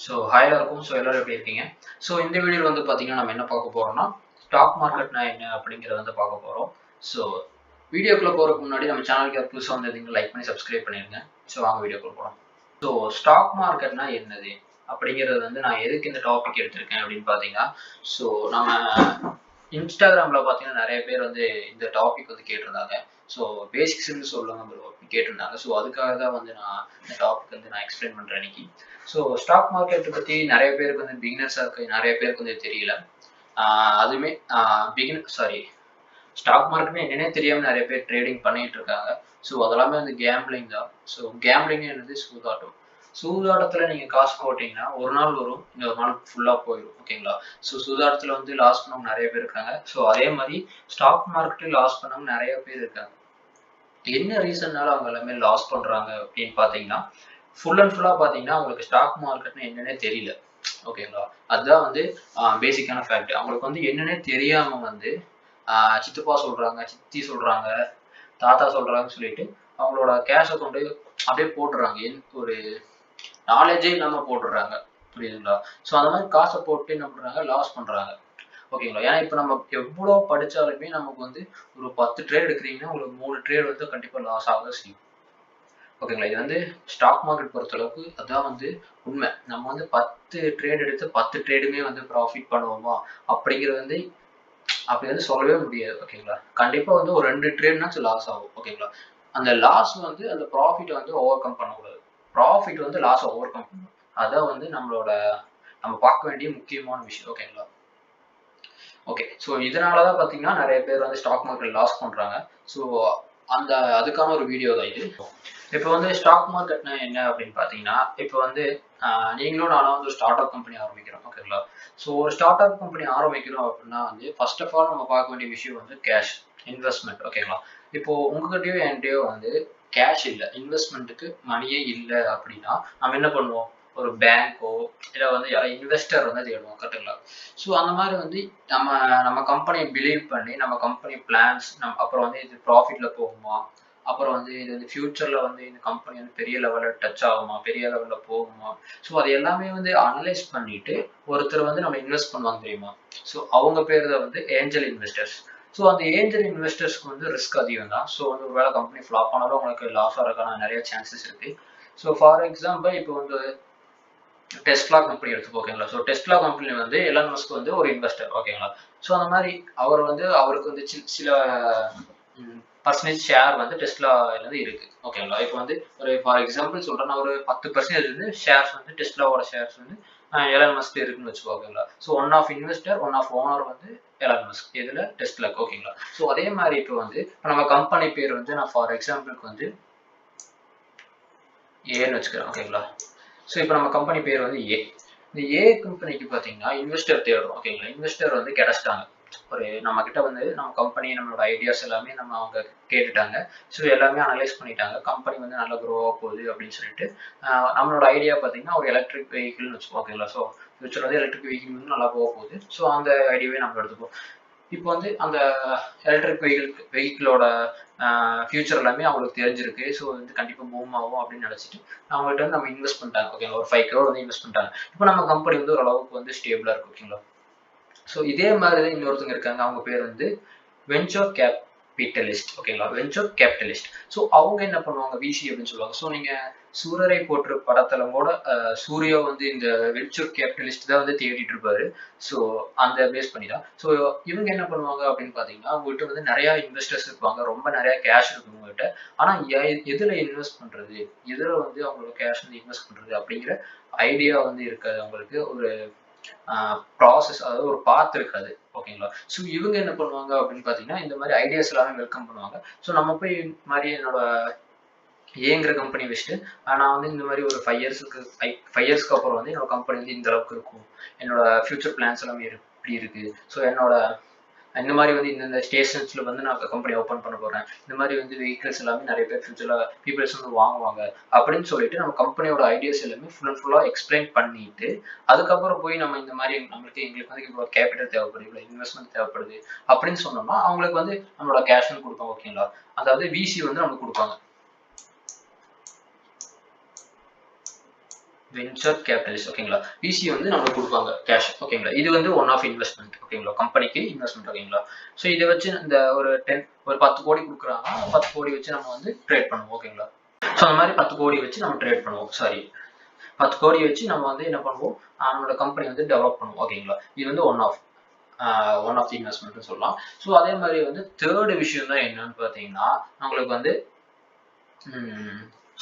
So hi எல்லாருக்கும். So எல்லோரும் எப்படி இருக்கீங்க? ஸோ இந்த வீடியோவில் வந்து பார்த்தீங்கன்னா நம்ம என்ன பார்க்க போகிறோம்னா ஸ்டாக் மார்க்கெட்னா என்ன அப்படிங்கிறத வந்து பார்க்க போகிறோம். ஸோ வீடியோக்குள்ளே போகிறதுக்கு முன்னாடி நம்ம சேனலுக்கு புதுசாக வந்ததுங்க லைக் பண்ணி சப்ஸ்கிரைப் பண்ணிடுங்க. ஸோ வாங்க வீடியோக்குள்ள போகலாம். ஸோ ஸ்டாக் மார்க்கெட்னா என்னது அப்படிங்கிறது வந்து நான் எதுக்கு இந்த டாபிக் எடுத்திருக்கேன் அப்படின்னு பார்த்தீங்கன்னா, ஸோ நம்ம இன்ஸ்டாகிராமில் பார்த்தீங்கன்னா நிறைய பேர் வந்து இந்த டாபிக் வந்து கேட்டிருந்தாங்க. ஸோ பேசிக்ஸ்ன்னு சொல்லுங்க ப்ரோ அப்படின்னு கேட்டிருந்தாங்க. ஸோ அதுக்காக தான் வந்து நான் இந்த டாபிக் வந்து நான் எக்ஸ்பிளைன் பண்ணுறேன் இன்னைக்கு. ஸோ ஸ்டாக் மார்க்கெட்டை பற்றி நிறைய பேருக்கு வந்து பிகினர்ஸாக இருக்கு, நிறைய பேருக்கு வந்து தெரியல. அதுவுமே ஸ்டாக் மார்க்கெட்னா என்னன்னே தெரியாமல் நிறைய பேர் ட்ரேடிங் பண்ணிட்டு இருக்காங்க. ஸோ அதெல்லாமே வந்து கேம்பிளிங் தான். ஸோ கேம்பிளிங் என்னது சூதாட்டம். சூதாட்டத்துல நீங்க காசு போட்டீங்கன்னா ஒரு நாள் வரும், இன்னொரு நாள் ஃபுல்லா போயிடும். ஓகேங்களா? ஸோ சூதாட்டத்துல வந்து லாஸ் பண்ணவங்க நிறைய பேர் இருக்காங்க. ஸோ அதே மாதிரி ஸ்டாக் மார்க்கெட்ல லாஸ் பண்ணவங்க நிறைய பேர் இருக்காங்க. என்ன ரீசன்னால அவங்க எல்லாமே லாஸ் பண்றாங்க அப்படின்னு பாத்தீங்கன்னா, ஃபுல் அண்ட் ஃபுல்லா பாத்தீங்கன்னா அவங்களுக்கு ஸ்டாக் மார்க்கெட்னு என்னன்னே தெரியல. ஓகேங்களா? அதுதான் வந்து பேசிக்கான ஃபேக்ட். அவங்களுக்கு வந்து என்னன்னே தெரியாம வந்து சித்தப்பா சொல்றாங்க, சித்தி சொல்றாங்க, தாத்தா சொல்றாங்கன்னு சொல்லிட்டு அவங்களோட கேஷை கொண்டு அப்படியே போட்டுறாங்க. ஒரு நாலேஜே இல்லாம போட்டுறாங்க. புரியுதுங்களா? ஸோ அந்த மாதிரி காசை போட்டு என்ன பண்றாங்க, லாஸ் பண்றாங்க. ஓகேங்களா? ஏன்னா இப்போ நம்ம எவ்வளோ படிச்சாலுமே நமக்கு வந்து ஒரு 10 ட்ரேட் எடுக்கிறீங்கன்னா உங்களுக்கு 3 ட்ரேட் வந்து கண்டிப்பா லாஸ் ஆக செய்யும். ஓகேங்களா? இது வந்து ஸ்டாக் மார்க்கெட் பொறுத்தளவுக்கு அதான் வந்து உண்மை. நம்ம வந்து 10 ட்ரேட் எடுத்து 10 ட்ரேடுமே வந்து ப்ராஃபிட் பண்ணுவோமா அப்படிங்கிறது வந்து அப்படி வந்து சொல்லவே முடியாது. ஓகேங்களா? கண்டிப்பா வந்து ஒரு 2 ட்ரேட்னாச்சும் லாஸ் ஆகும். ஓகேங்களா? அந்த லாஸ் வந்து அந்த ப்ராஃபிட் வந்து ஓவர் கம் பண்ணக்கூடாது. ப்ராஃபிட் வந்து லாஸ் ஓவர் கம் பண்ணணும். அதான் வந்து நம்ம பார்க்க வேண்டிய முக்கியமான விஷயம். ஓகேங்களா? ஓகே. ஸோ இதனாலதான் பாத்தீங்கன்னா நிறைய பேர் வந்து ஸ்டாக் மார்க்கெட் லாஸ் பண்றாங்க. ஸோ அதுக்கான ஒரு வீடியோ தான் இது. இப்போ வந்து ஸ்டாக் மார்க்கெட்னா என்ன அப்படின்னு பாத்தீங்கன்னா, இப்போ வந்து நீங்களும் நானும் வந்து ஒரு ஸ்டார்ட் அப் கம்பெனி ஆரம்பிக்கிறோம். ஓகேங்களா? ஸோ ஒரு ஸ்டார்ட் அப் கம்பெனி ஆரம்பிக்கிறோம் அப்படின்னா வந்து ஃபர்ஸ்ட் ஆஃப் ஆல் நம்ம பார்க்க வேண்டிய விஷயம் வந்து கேஷ் இன்வெஸ்ட்மெண்ட். ஓகேங்களா? இப்போ உங்ககிட்டயோ என்கிட்டயோ வந்து கேஷ் இல்லை, இன்வெஸ்ட்மெண்ட்டுக்கு மணியே இல்லை அப்படின்னா நம்ம என்ன பண்ணுவோம்? ஒரு பேங்கோ இல்லை வந்து யாராவது இன்வெஸ்டர் வந்து தேடுவோம். கரெக்டுங்களா? ஸோ அந்த மாதிரி வந்து நம்ம கம்பெனியை பிலீவ் பண்ணி நம்ம கம்பெனி பிளான்ஸ் அப்புறம் வந்து இது ப்ராஃபிட்ல போகுமா, அப்புறம் வந்து இது வந்து ஃபியூச்சர்ல வந்து இந்த கம்பெனி வந்து பெரிய லெவலில் டச் ஆகுமா, பெரிய லெவலில் போகுமா, ஸோ அது எல்லாமே வந்து அனலைஸ் பண்ணிட்டு ஒருத்தர் வந்து நம்ம இன்வெஸ்ட் பண்ணுவாங்க தெரியுமா? ஸோ அவங்க பேர் தான் வந்து ஏஞ்சல் இன்வெஸ்டர்ஸ். ஸோ அந்த ஏஞ்சல் இன்வெஸ்டர்ஸ்க்கு வந்து ரிஸ்க் அதிகம் தான். ஸோ வந்து ஒருவேளை கம்பெனி ஃப்ளாப் ஆனாலும் உங்களுக்கு லாஸ் ஆகிறதுக்கான நிறைய சான்சஸ் இருக்கு. ஸோ ஃபார் எக்ஸாம்பிள் இப்போ வந்து டெஸ்லா கம்பெனி எடுத்துக்கோ. ஓகேங்களா? ஸோ டெஸ்லா கம்பெனி வந்து எலான் மஸ்க் வந்து ஒரு இன்வெஸ்டர். ஓகேங்களா? ஸோ அந்த மாதிரி அவருக்கு வந்து சில பர்சன்டேஜ் ஷேர் வந்து டெஸ்லால இருக்கு. ஓகேங்களா? இப்போ வந்து ஒரு ஃபார் எக்ஸாம்பிள் சொல்றேன், நான் ஒரு 10% வந்து ஷேர்ஸ் வந்து டெஸ்லாவோட ஷேர்ஸ் வந்து எலான் மஸ்க் இருக்குன்னு வச்சுக்கோ. ஓகேங்களா? So one of investor, one of owner வந்து எலான் மஸ்க். இதுல டெஸ்லா. ஓகேங்களா? ஸோ அதே மாதிரி இப்போ வந்து நம்ம கம்பெனி பேர் வந்து நான் ஃபார் எக்ஸாம்பிளுக்கு வந்து ஏன்னு வச்சுக்கிறேன். ஓகேங்களா? ஸோ இப்போ நம்ம கம்பெனி பேர் வந்து ஏ. இந்த ஏ கம்பெனிக்கு பார்த்தீங்கன்னா இன்வெஸ்டர் தேடுறோம். ஓகேங்களா? இன்வெஸ்டர் வந்து கிடைச்சிட்டாங்க. ஒரு நம்ம கிட்ட வந்து நம்ம கம்பெனி நம்மளோட ஐடியாஸ் எல்லாமே அவங்க கேட்டுட்டாங்க. ஸோ எல்லாமே அனலைஸ் பண்ணிட்டாங்க. கம்பெனி வந்து நல்லா க்ரோ ஆக போகுது அப்படின்னு சொல்லிட்டு நம்மளோட ஐடியா பார்த்தீங்கன்னா ஒரு எலக்ட்ரிக் வெஹிக்கிள்னு வச்சுக்கோம். ஓகேங்களா? ஸோ ஃபியூச்சர் வந்து எலக்ட்ரிக் வெஹிக்கிள் வந்து நல்லா போக போகுது. ஸோ அந்த ஐடியாவே நம்ம எடுத்துப்போம். இப்போ வந்து அந்த எலக்ட்ரிக் வெஹிக்கிளோட ஃபியூச்சர் எல்லாமே அவங்களுக்கு தெரிஞ்சிருக்கு. ஸோ வந்து கண்டிப்பாக மூவ் ஆகும் அப்படின்னு நினச்சிட்டு அவங்கள்ட்ட வந்து நம்ம இன்வெஸ்ட் பண்ணிட்டாங்க. ஓகேங்களா? ஒரு 5 crore வந்து இன்வெஸ்ட் பண்ணிட்டாங்க. இப்போ நம்ம கம்பெனி வந்து ஓரளவுக்கு வந்து ஸ்டேபிளாக இருக்கு. ஓகேங்களா? ஸோ இதே மாதிரி தான் இன்னொருத்தங்க இருக்காங்க. அவங்க பேர் வந்து வெஞ்சர் கேபிட்டலிஸ்ட். ஓகேங்களா? Venture capitalist. ஸோ அவங்க என்ன பண்ணுவாங்க, விசி அப்படின்னு சொல்லுவாங்க. ஸோ நீங்க சூரரை போற்று படத்துல கூட சூர்யா வந்து இந்த வெஞ்சர் கேபிட்டலிஸ்ட் தான் வந்து தேடிட்டு இருப்பாரு. ஸோ அந்த பேஸ் பண்ணி தான். ஸோ இவங்க என்ன பண்ணுவாங்க அப்படின்னு பாத்தீங்கன்னா, அவங்ககிட்ட வந்து நிறைய இன்வெஸ்டர்ஸ் இருப்பாங்க, ரொம்ப நிறைய கேஷ் இருக்கு உங்ககிட்ட. ஆனா எதுல இன்வெஸ்ட் பண்றது, எதுல வந்து அவங்களோட கேஷ் வந்து இன்வெஸ்ட் பண்றது அப்படிங்கிற ஐடியா வந்து இருக்காது. அவங்களுக்கு ஒரு ப்ராசஸ், அதாவது ஒரு பாத் இருக்காது. ஓகேங்களா? ஸோ இவங்க என்ன பண்ணுவாங்க அப்படின்னு பார்த்தீங்கன்னா, இந்த மாதிரி ஐடியாஸ் எல்லாமே வெல்கம் பண்ணுவாங்க. ஸோ நம்ம போய் இந்த மாதிரி என்னோட ஏங்கிற கம்பெனி வச்சுட்டு நான் வந்து இந்த மாதிரி ஒரு 5 இயர்ஸ்க்கு அப்புறம் வந்து என்னோட கம்பெனி வந்து இந்த அளவுக்கு இருக்கும், என்னோட ஃபியூச்சர் பிளான்ஸ் எல்லாமே இப்படி இருக்கு, ஸோ என்னோட இந்த மாதிரி வந்து இந்த ஸ்டேஷன்ஸ்ல வந்து நான் கம்பெனி ஓப்பன் பண்ண போறேன், இந்த மாதிரி வந்து வெஹிக்கிள்ஸ் எல்லாமே நிறைய பேர் ஃபியூச்சர்ல பீப்புள்ஸ் வந்து வாங்குவாங்க அப்படின்னு சொல்லிட்டு நம்ம கம்பெனியோட ஐடியாஸ் எல்லாமே ஃபுல் அண்ட் ஃபுல்லா எக்ஸ்பிளைன் பண்ணிட்டு அதுக்கப்புறம் போய் நம்ம இந்த மாதிரி எங்களுக்கு வந்து இப்போ கேபிட்டல் தேவைப்படுது, இல்லை இன்வெஸ்ட்மெண்ட் தேவைப்படுது அப்படின்னு சொன்னோம்னா அவங்களுக்கு வந்து நம்மளோட கேஷ் வந்து கொடுப்பாங்க. ஓகேங்களா? அதாவது விசி வந்து நமக்கு கொடுப்பாங்க. வென்ச்சர் கேபிட்டலிஸ்ட் ஓகேங்களா. விசி வந்து நம்மளுக்கு கொடுப்பாங்க கேஷ் ஓகேங்களா. இது வந்து ஒன் ஆஃப் இன்வெஸ்ட்மெண்ட் ஓகேங்களா, கம்பெனிக்கு இன்வெஸ்ட்மெண்ட் ஓகேங்களா. ஸோ இதை வச்சு இந்த ஒரு 10 கோடி கொடுக்குறாங்க, 10 கோடி வச்சு நம்ம வந்து ட்ரேட் பண்ணுவோம் ஓகேங்களா. ஸோ அந்த மாதிரி 10 கோடி வச்சு நம்ம ட்ரேட் பண்ணுவோம். சாரி 10 கோடி வச்சு நம்ம வந்து என்ன பண்ணுவோம், நம்மளோட கம்பெனி வந்து டெவலப் பண்ணுவோம் ஓகேங்களா. இது வந்து ஒன் ஆஃப் தி இன்வெஸ்ட்மெண்ட் சொல்லலாம். ஸோ அதே மாதிரி வந்து தேர்டு விஷயம் தான் என்னன்னு பார்த்தீங்கன்னா, நம்மளுக்கு வந்து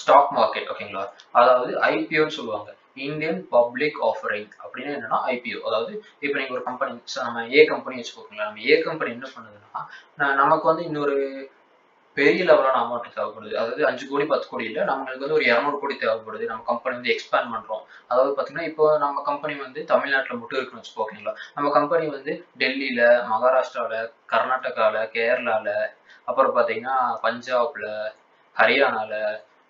ஸ்டாக் மார்க்கெட் ஓகேங்களா. அதாவது ஐபிஓன்னு சொல்லுவாங்க, இந்தியன் பப்ளிக் ஆஃபரிங் அப்படின்னு. என்னன்னா ஐபிஓ, அதாவது இப்போ நீங்க ஒரு கம்பெனி, நம்ம ஏ கம்பெனி வச்சுக்கோங்களேன். நம்ம ஏ கம்பெனி என்ன பண்ணுதுன்னா, நமக்கு வந்து இன்னொரு பெரிய லெவலான அமௌண்ட் தேவைப்படுது. அதாவது 5 கோடி 10 கோடி இல்லை, நம்மளுக்கு வந்து ஒரு 200 கோடி தேவைப்படுது. நம்ம கம்பெனி வந்து எக்ஸ்பேண்ட் பண்றோம். அதாவது பார்த்தீங்கன்னா, இப்போ நம்ம கம்பெனி வந்து தமிழ்நாட்டில் மட்டும் இருக்குன்னு வச்சுக்கோங்களா. நம்ம கம்பெனி வந்து டெல்லியில, மகாராஷ்டிராவில், கர்நாடகாவில், கேரளாவில், அப்புறம் பார்த்தீங்கன்னா பஞ்சாப்ல, ஹரியானால,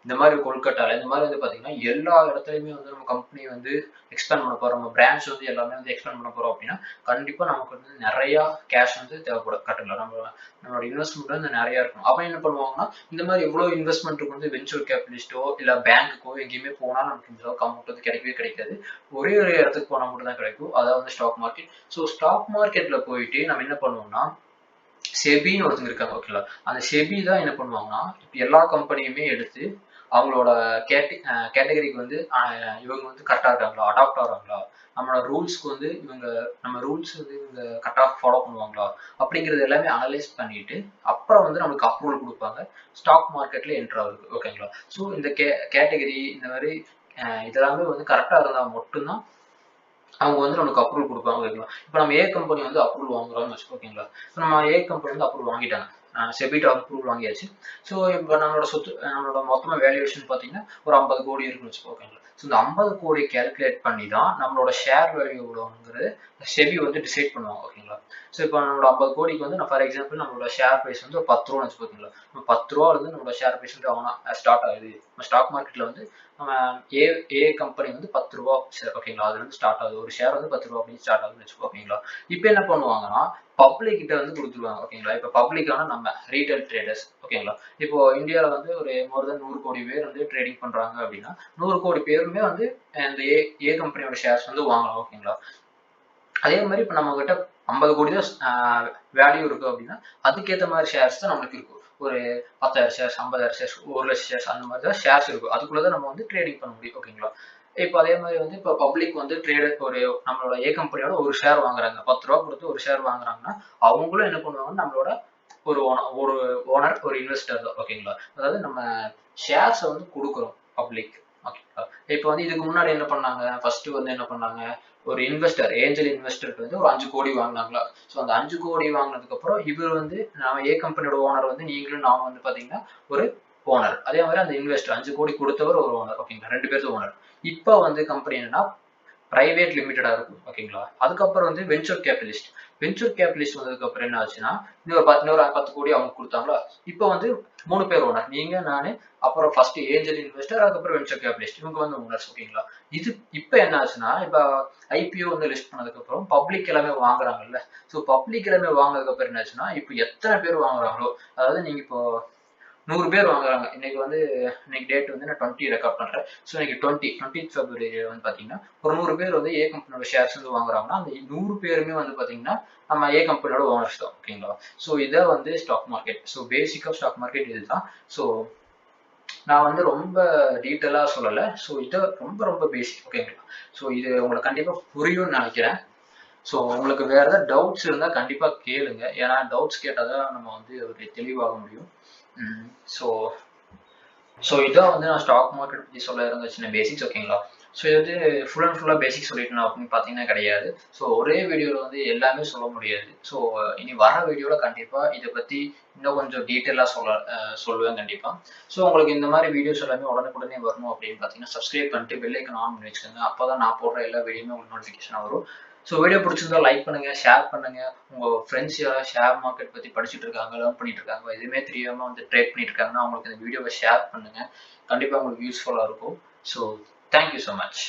இந்த மாதிரி கொல்கட்டால, இந்த மாதிரி வந்து பார்த்தீங்கன்னா எல்லா இடத்துலையுமே வந்து நம்ம கம்பெனி வந்து எக்ஸ்பேண்ட் பண்ண போகிறோம். நம்ம பிரான்ச் வந்து எல்லாமே வந்து எக்ஸ்பேண்ட் பண்ண போகிறோம் அப்படின்னா கண்டிப்பாக நமக்கு வந்து நிறையா கேஷ் வந்து தேவைப்படும். கரெக்டுங்களா. நம்மளோட இன்வெஸ்ட்மெண்ட் வந்து நிறையா இருக்கும். அப்போ என்ன பண்ணுவாங்கன்னா, இந்த மாதிரி எவ்வளோ இன்வெஸ்ட்மெண்ட்டுக்கு வந்து வென்ச்சர் கேபிட்டலிஸ்ட்டோ இல்லை பேங்க்குக்கோ எங்கேயுமே போனால் நமக்கு இந்த அளவுக்கு அமௌண்ட் வந்து கிடைக்கவே கிடைக்காது. ஒரே ஒரு இடத்துக்கு போனால் மட்டும் தான் கிடைக்கும், அதாவது ஸ்டாக் மார்க்கெட். ஸோ ஸ்டாக் மார்க்கெட்டில் போயிட்டு நம்ம என்ன பண்ணுவோம்னா, செபின்னு ஒருத்தங்க இருக்காங்க ஓகேங்களா. அந்த செபி தான் என்ன பண்ணுவாங்கன்னா, இப்போ எல்லா கம்பெனியுமே எடுத்து அவங்களோட கேட்டகரிக்கு வந்து இவங்க வந்து கரெக்டாக இருக்காங்களா, அடாப்ட் ஆகிறாங்களா, நம்மளோட ரூல்ஸ்க்கு வந்து நம்ம ரூல்ஸ் வந்து இவங்க கரெக்டாக ஃபாலோ பண்ணுவாங்களா அப்படிங்கிறது எல்லாமே அனலைஸ் பண்ணிட்டு அப்புறம் வந்து நம்மளுக்கு அப்ரூவல் கொடுப்பாங்க ஸ்டாக் மார்க்கெட்ல என்ட்ரு ஆகுது ஓகேங்களா. ஸோ இந்த கேட்டகரி இந்த மாதிரி இதெல்லாமே வந்து கரெக்டாக இருந்தால் மட்டும்தான் அவங்க வந்து நமக்கு அப்ரூவல் கொடுப்பாங்க ஓகேங்களா. இப்போ நம்ம ஏ கம்பெனி வந்து அப்ரூவல் வாங்குறோம்னு வச்சுக்கோ ஓகேங்களா. இப்போ நம்ம ஏ கம்பெனி வந்து அப்ரூவல் வாங்கிட்டாங்க, செபிட்ட அப்ரூவல் வாங்கியாச்சு. ஸோ இப்போ நம்மளோட மொத்தமாக வேல்யூவேஷன் பார்த்தீங்கன்னா ஒரு 50 கோடி இருக்குன்னு வச்சுக்கோ ஓகேங்களா. ஸோ இந்த 50 கோடி கேல்குலேட் பண்ணி தான் நம்மளோட ஷேர் வேல்யூ எவ்வளோங்கிறது செபி வந்து டிசைட் பண்ணுவாங்க ஓகேங்களா. ஸோ இப்போ நம்மளோட 50 கோடிக்கு வந்து ஃபார் எக்ஸாம்பிள் நம்மளோட ஷேர் ப்ரைஸ் வந்து ஒரு 10 ரூபான்னு வச்சுக்கோங்களா. 10 ரூபா வந்து நம்மளோட ஷேர் ப்ரைஸ் வந்து ஸ்டார்ட் ஆகுது. நம்ம ஸ்டாக் மார்க்கெட்டில் வந்து நம்ம ஏ கம்பெனி வந்து 10 ரூபா ஷேர் ஓகேங்களா. அதுல இருந்து ஸ்டார்ட் ஆகுது, ஒரு ஷேர் வந்து 10 ரூபா அப்படின்னு ஸ்டார்ட் ஆகுதுன்னு வச்சுக்கோ ஓகேங்களா. இப்போ என்ன பண்ணுவாங்கன்னா, பப்ளிக் கிட்ட வந்து கொடுத்துருவாங்க ஓகேங்களா. இப்போ பப்ளிக்கான நம்ம ரீட்டைல் ட்ரேடர்ஸ் ஓகேங்களா. இப்போ இந்தியாவில் வந்து ஒரு மோர் தென் 100 கோடி பேர் வந்து ட்ரேடிங் பண்றாங்க அப்படின்னா 100 கோடி பேருமே வந்து இந்த ஏ கம்பெனியோட ஷேர்ஸ் வந்து வாங்கலாம் ஓகேங்களா. அதே மாதிரி இப்போ நம்ம கிட்ட 50 கோடி தான் வேல்யூ இருக்கு அப்படின்னா அதுக்கேற்ற மாதிரி ஷேர்ஸ் தான் நம்மளுக்கு இருக்கும். ஒரு 10,000 ஷேர்ஸ், 50,000 ஷேர்ஸ், 1,00,000 ஷேர்ஸ் அந்த மாதிரி தான் ஷேர்ஸ் இருக்கும். அதுக்குள்ளதான் நம்ம வந்து ட்ரேடிங் பண்ண முடியும் ஓகேங்களா. இப்போ அதே மாதிரி வந்து இப்போ பப்ளிக் வந்து ட்ரேடர் நம்மளோட ஏ கம்பெனியோட ஒரு ஷேர் வாங்குறாங்க, 10 ரூபா கொடுத்து ஒரு ஷேர் வாங்குறாங்கன்னா அவங்களும் என்ன பண்ணுவாங்கன்னா நம்மளோட ஒரு ஓனர் ஒரு இன்வெஸ்டர் தான் ஓகேங்களா. அதாவது நம்ம ஷேர்ஸை வந்து கொடுக்குறோம் பப்ளிக் ஓகேங்களா. இப்போ வந்து இதுக்கு முன்னாடி என்ன பண்ணாங்க, ஃபர்ஸ்ட் வந்து என்ன பண்ணாங்க, ஒரு இன்வெஸ்டர் ஏஞ்சல் இன்வெஸ்டருக்கு வந்து ஒரு 5 கோடி வாங்கினாங்களா. ஸோ அந்த 5 கோடி வாங்கினதுக்கு அப்புறம் இவர் வந்து நம்ம ஏ கம்பெனியோட ஓனர் வந்து நீங்களும் நானும் வந்து பாத்தீங்கன்னா ஒரு ஓனர். அதே மாதிரி அந்த இன்வெஸ்டர் 5 கோடி கொடுத்தவர் ஒரு ஓனர் ஓகேங்களா. 2 பேரும் ஓனர். இப்போ வந்து கம்பெனி என்னன்னா பிரைவேட் லிமிடெடா இருக்கும் ஓகேங்களா. அதுக்கப்புறம் வந்து வென்ச்சர் கேபிட்டலிஸ்ட் வந்ததுக்கு அப்புறம் என்ன ஆச்சுன்னா இன்னொரு 10 கோடி அவங்க கொடுத்தாங்களா. இப்போ வந்து 3 பேர் ஓனர், நீங்க நானு, அப்புறம் ஃபர்ஸ்ட் ஏஞ்சல் இன்வெஸ்டர், அதுக்கப்புறம் வென்ச்சர் கேபிட்டலிஸ்ட், இவங்க வந்து ஓனர்ஸ் ஓகேங்களா. இது இப்போ என்ன ஆச்சுன்னா இப்போ ஐபிஓ வந்து லிஸ்ட் பண்ணதுக்கு அப்புறம் பப்ளிக் எல்லாமே வாங்குறாங்கல்ல. ஸோ பப்ளிக் எல்லாமே வாங்கினதுக்கு அப்புறம் என்ன ஆச்சுன்னா இப்போ எத்தனை பேர் வாங்குறாங்களோ, அதாவது நீங்க இப்போ 100 பேர் வாங்குறாங்க. இன்னைக்கு டேட் வந்து நான் 20 ரெக்கார்ட் பண்றேன். ஸோ இன்னைக்கு 20th February வந்து பாத்தீங்கன்னா ஒரு 100 பேர் வந்து ஏ கம்பெனியோட ஷேர்ஸ் வந்து வாங்குறாங்கன்னா அந்த 100 பேருமே வந்து பாத்தீங்கன்னா நம்ம ஏ கம்பெனியோட ஓனர்ஸ் தான் ஓகேங்களா. ஸோ இதை வந்து ஸ்டாக் மார்க்கெட். ஸோ பேசிக்கா ஸ்டாக் மார்க்கெட் இதுதான். ஸோ நான் வந்து ரொம்ப டீட்டெயிலா சொல்லலை. ஸோ இது ரொம்ப ரொம்ப பேசிக் ஓகேங்களா. ஸோ இது உங்களுக்கு கண்டிப்பா புரியும்னு நினைக்கிறேன். ஸோ உங்களுக்கு வேற ஏதாவது டவுட்ஸ் இருந்தால் கண்டிப்பா கேளுங்க. ஏன்னா டவுட்ஸ் கேட்டாதான் நம்ம வந்து ஒரு தெளிவாக முடியும். ஸோ இதான் வந்து நான் ஸ்டாக் மார்க்கெட் பற்றி சொல்ல இருந்த சின்ன பேசிக்ஸ் ஓகேங்களா. ஸோ இது வந்து ஃபுல் அண்ட் ஃபுல்லாக பேசிக் சொல்லிட்டேன் அப்படின்னு பார்த்தீங்கன்னா கிடையாது. ஸோ ஒரே வீடியோவில் வந்து எல்லாமே சொல்ல முடியாது. ஸோ இனி வர வீடியோவில் கண்டிப்பாக இதை பற்றி இன்னும் கொஞ்சம் டீட்டெயிலாக சொல்லுவேன் கண்டிப்பாக. ஸோ உங்களுக்கு இந்த மாதிரி வீடியோஸ் எல்லாமே உடனுக்குடனே வரணும் அப்படின்னு பார்த்தீங்கன்னா சப்ஸ்கிரைப் பண்ணிட்டு பெல் ஐக்கான் ஆன் பண்ணி வச்சுக்கோங்க. அப்போ தான் நான் போடுற எல்லா வீடியோமே உங்களுக்கு நோட்டிஃபிகேஷன் வரும். ஸோ வீடியோ பிடிச்சிருந்தா லைக் பண்ணுங்க, ஷேர் பண்ணுங்க. உங்க ஃப்ரெண்ட்ஸ் யாராவது ஷேர் மார்க்கெட் பத்தி படிச்சுட்டு இருக்காங்க, லேர்ன் பண்ணிட்டு இருக்காங்க, எதுவுமே தெரியாம வந்து ட்ரேட் பண்ணிட்டு இருக்காங்கன்னா அவங்களுக்கு இந்த வீடியோவை ஷேர் பண்ணுங்க. கண்டிப்பா உங்களுக்கு யூஸ்ஃபுல்லா இருக்கும். So thank you so much.